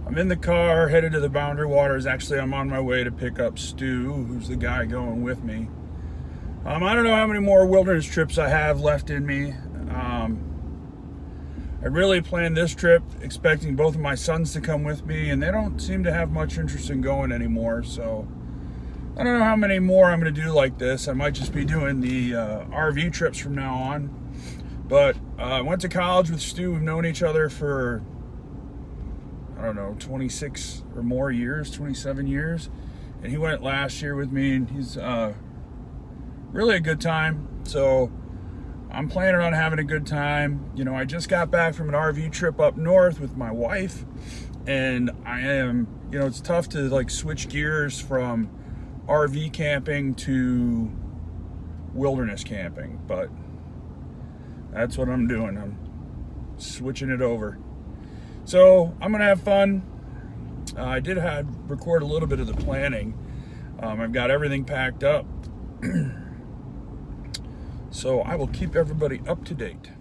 I'm in the car headed to the Boundary Waters. Actually, I'm on my way to pick up Stu, who's the guy going with me. I don't know how many more wilderness trips I have left in me. I really planned this trip expecting both of my sons to come with me, and they don't seem to have much interest in going anymore. So I don't know how many more I'm going to do like this. I might just be doing the RV trips from now on. But I went to college with Stu. We've known each other for, I don't know, 26 or more years, 27 years. And he went last year with me, and he's really a good time. So I'm planning on having a good time. You know, I just got back from an RV trip up north with my wife, and I am, you know, it's tough to like switch gears from RV camping to wilderness camping, but that's what I'm doing. I'm switching it over. So I'm gonna have fun. I did record a little bit of the planning. I've got everything packed up. So I will keep everybody up to date.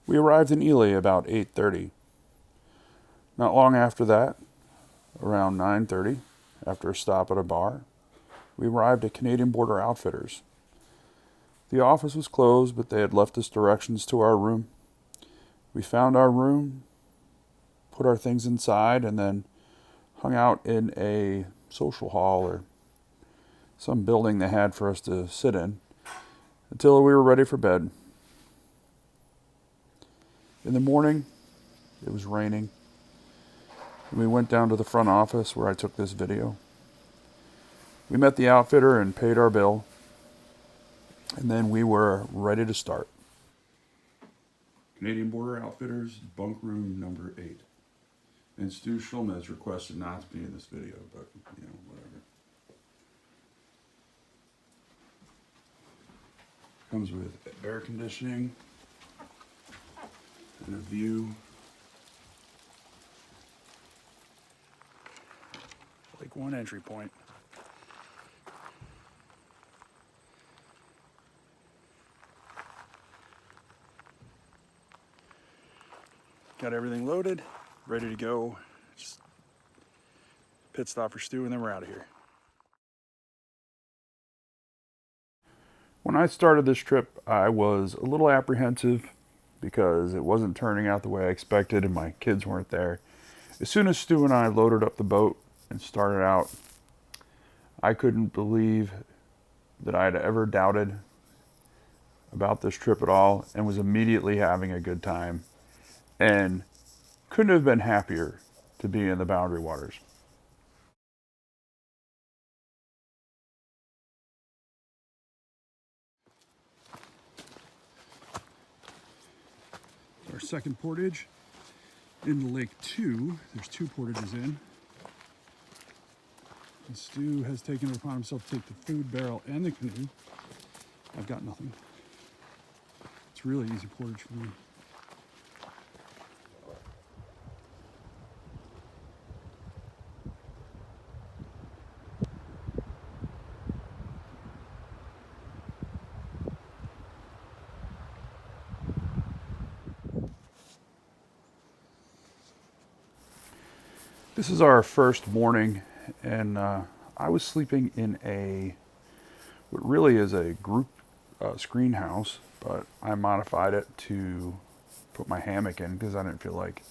We arrived in Ely about 8:30. Not long after that, around 9:30, after a stop at a bar, we arrived at Canadian Border Outfitters. The office was closed, but they had left us directions to our room. We found our room, put our things inside, and then hung out in a social hall or some building they had for us to sit in until we were ready for bed. In the morning, it was raining, and we went down to the front office where I took this video. We met the outfitter and paid our bill, and then we were ready to start. Canadian Border Outfitters, bunk room number 8. And Stu Schulmez requested not to be in this video, but, you know, whatever. Comes with air conditioning and a view. Like one entry point. Got everything loaded, ready to go. Just pit stop for Stu, and then we're out of here. When I started this trip, I was a little apprehensive because it wasn't turning out the way I expected and my kids weren't there. As soon as Stu and I loaded up the boat and started out, I couldn't believe that I had ever doubted about this trip at all, and was immediately having a good time. And couldn't have been happier to be in the Boundary Waters. Our second portage into Lake 2. There's 2 portages in. And Stu has taken it upon himself to take the food barrel and the canoe. I've got nothing. It's a really easy portage for me. This is our first morning, and I was sleeping in what really is a group screen house, but I modified it to put my hammock in because I didn't feel like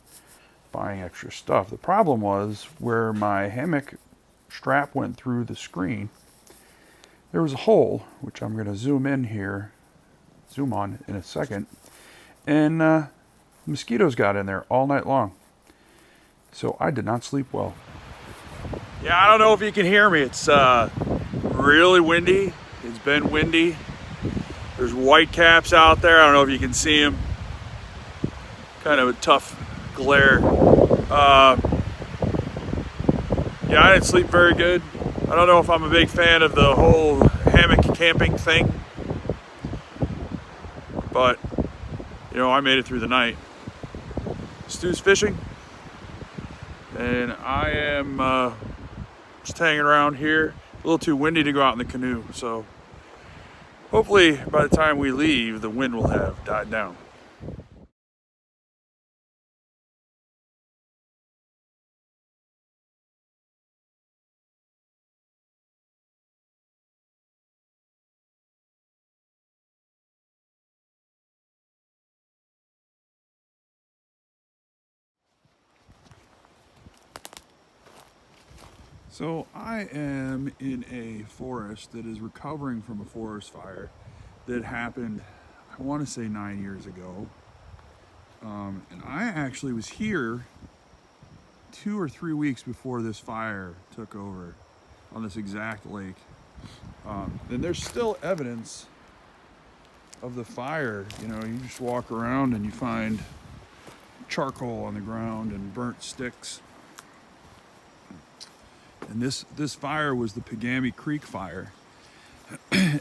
buying extra stuff. The problem was where my hammock strap went through the screen, there was a hole, which I'm going to zoom on in a second, and mosquitoes got in there all night long. So I did not sleep well. Yeah, I don't know if you can hear me. It's really windy. It's been windy. There's white caps out there. I don't know if you can see them. Kind of a tough glare. Yeah, I didn't sleep very good. I don't know if I'm a big fan of the whole hammock camping thing. But, you know, I made it through the night. Stu's fishing. And I am just hanging around here. A little too windy to go out in the canoe, so Hopefully by the time we leave, the wind will have died down. So I am in a forest that is recovering from a forest fire that happened, I want to say 9 years ago. And I actually was here 2 or 3 weeks before this fire took over on this exact lake. And there's still evidence of the fire. You know, you just walk around and you find charcoal on the ground and burnt sticks. And this fire was the Bwca Creek fire.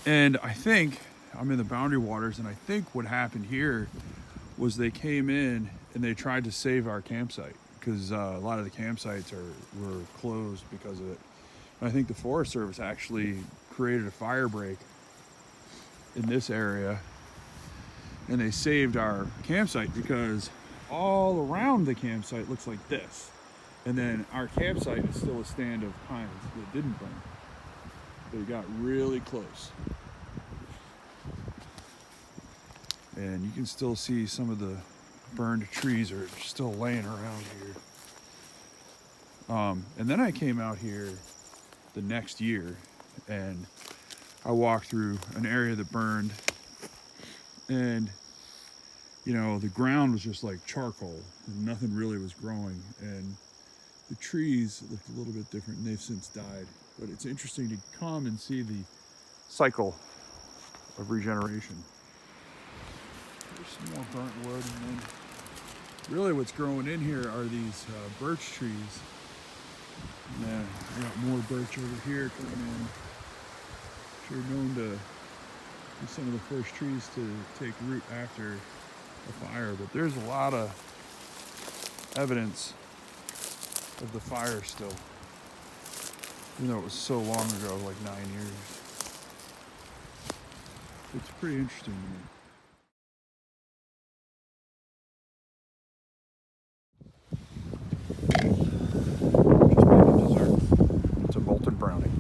And I think, I'm in the boundary waters, and I think what happened here was they came in and they tried to save our campsite because a lot of the campsites were closed because of it. And I think the Forest Service actually created a fire break in this area, and they saved our campsite because all around the campsite looks like this. And then our campsite is still a stand of pines that didn't burn. They got really close. And you can still see some of the burned trees are still laying around here. And then I came out here the next year and I walked through an area that burned, and you know, the ground was just like charcoal and nothing really was growing, and the trees looked a little bit different and they've since died. But it's interesting to come and see the cycle of regeneration. There's some more burnt wood, and then really what's growing in here are these birch trees. And then we got more birch over here coming in, which are known to be some of the first trees to take root after a fire. But there's a lot of evidence of the fire still, even though it was so long ago, like 9 years. It's pretty interesting to me. Just making dessert. It's a molten brownie.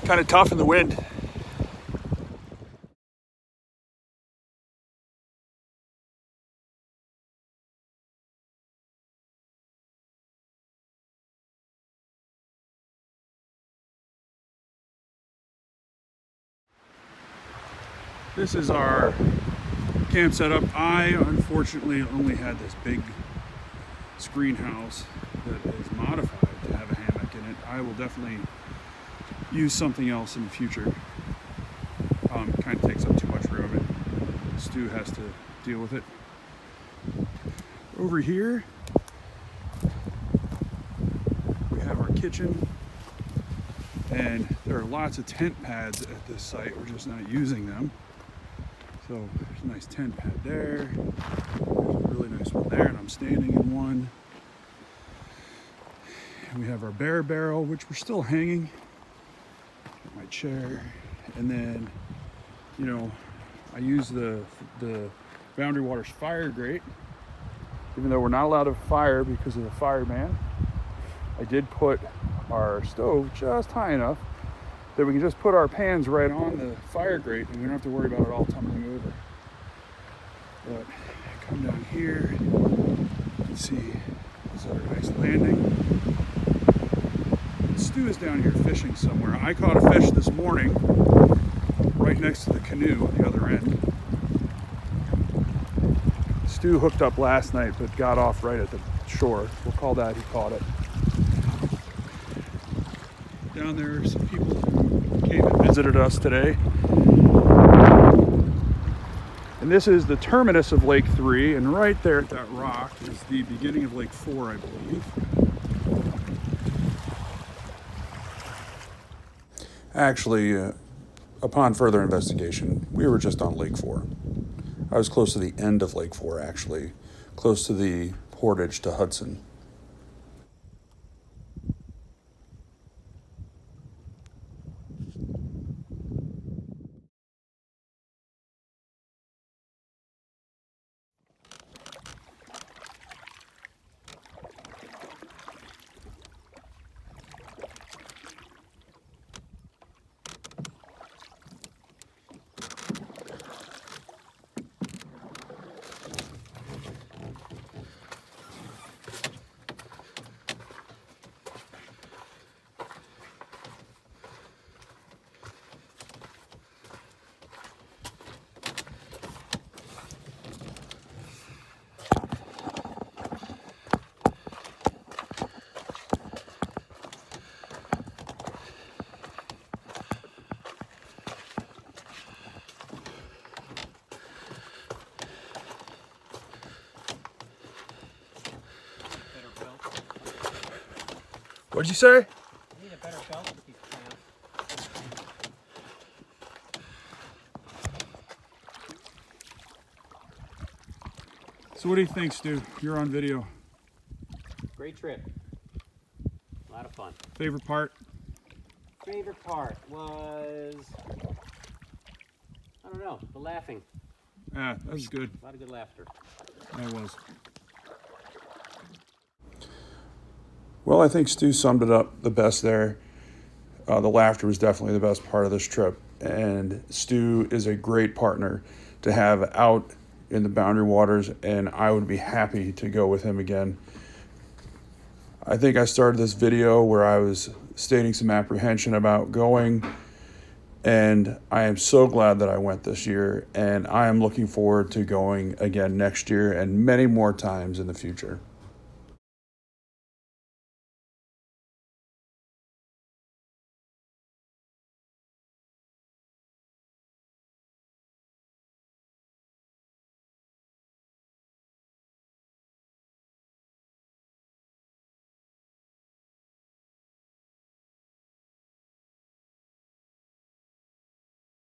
Kind of tough in the wind. This is our camp setup. I unfortunately only had this big screen house that is modified to have a hammock in it. I will definitely use something else in the future. Kind of takes up too much room, and Stu has to deal with it. Over here we have our kitchen, and there are lots of tent pads at this site. We're just not using them. So there's a nice tent pad there. There's a really nice one there, and I'm standing in one. And we have our bear barrel, which we're still hanging. My chair, and then, you know, I use the Boundary Waters fire grate. Even though we're not allowed to fire because of the fire ban, I did put our stove just high enough that we can just put our pans right on the fire grate and we don't have to worry about it all tumbling over. But come down here, you can see this is our nice landing. Stu is down here fishing somewhere. I caught a fish this morning right next to the canoe on the other end. Stu hooked up last night but got off right at the shore. We'll call that he caught it. Down there are some people who came and visited us today. And this is the terminus of Lake 3, and right there at that rock is the beginning of Lake 4, I believe. Actually, upon further investigation, we were just on Lake 4. I was close to the end of Lake 4, actually, close to the portage to Hudson. What'd you say? I need a better belt with these clamps. So what do you think, Stu? You're on video. Great trip. A lot of fun. Favorite part? Favorite part was, I don't know, the laughing. Yeah, that was good. A lot of good laughter. That was. Well, I think Stu summed it up the best there. The laughter was definitely the best part of this trip. And Stu is a great partner to have out in the Boundary Waters, and I would be happy to go with him again. I think I started this video where I was stating some apprehension about going, and I am so glad that I went this year, and I am looking forward to going again next year and many more times in the future.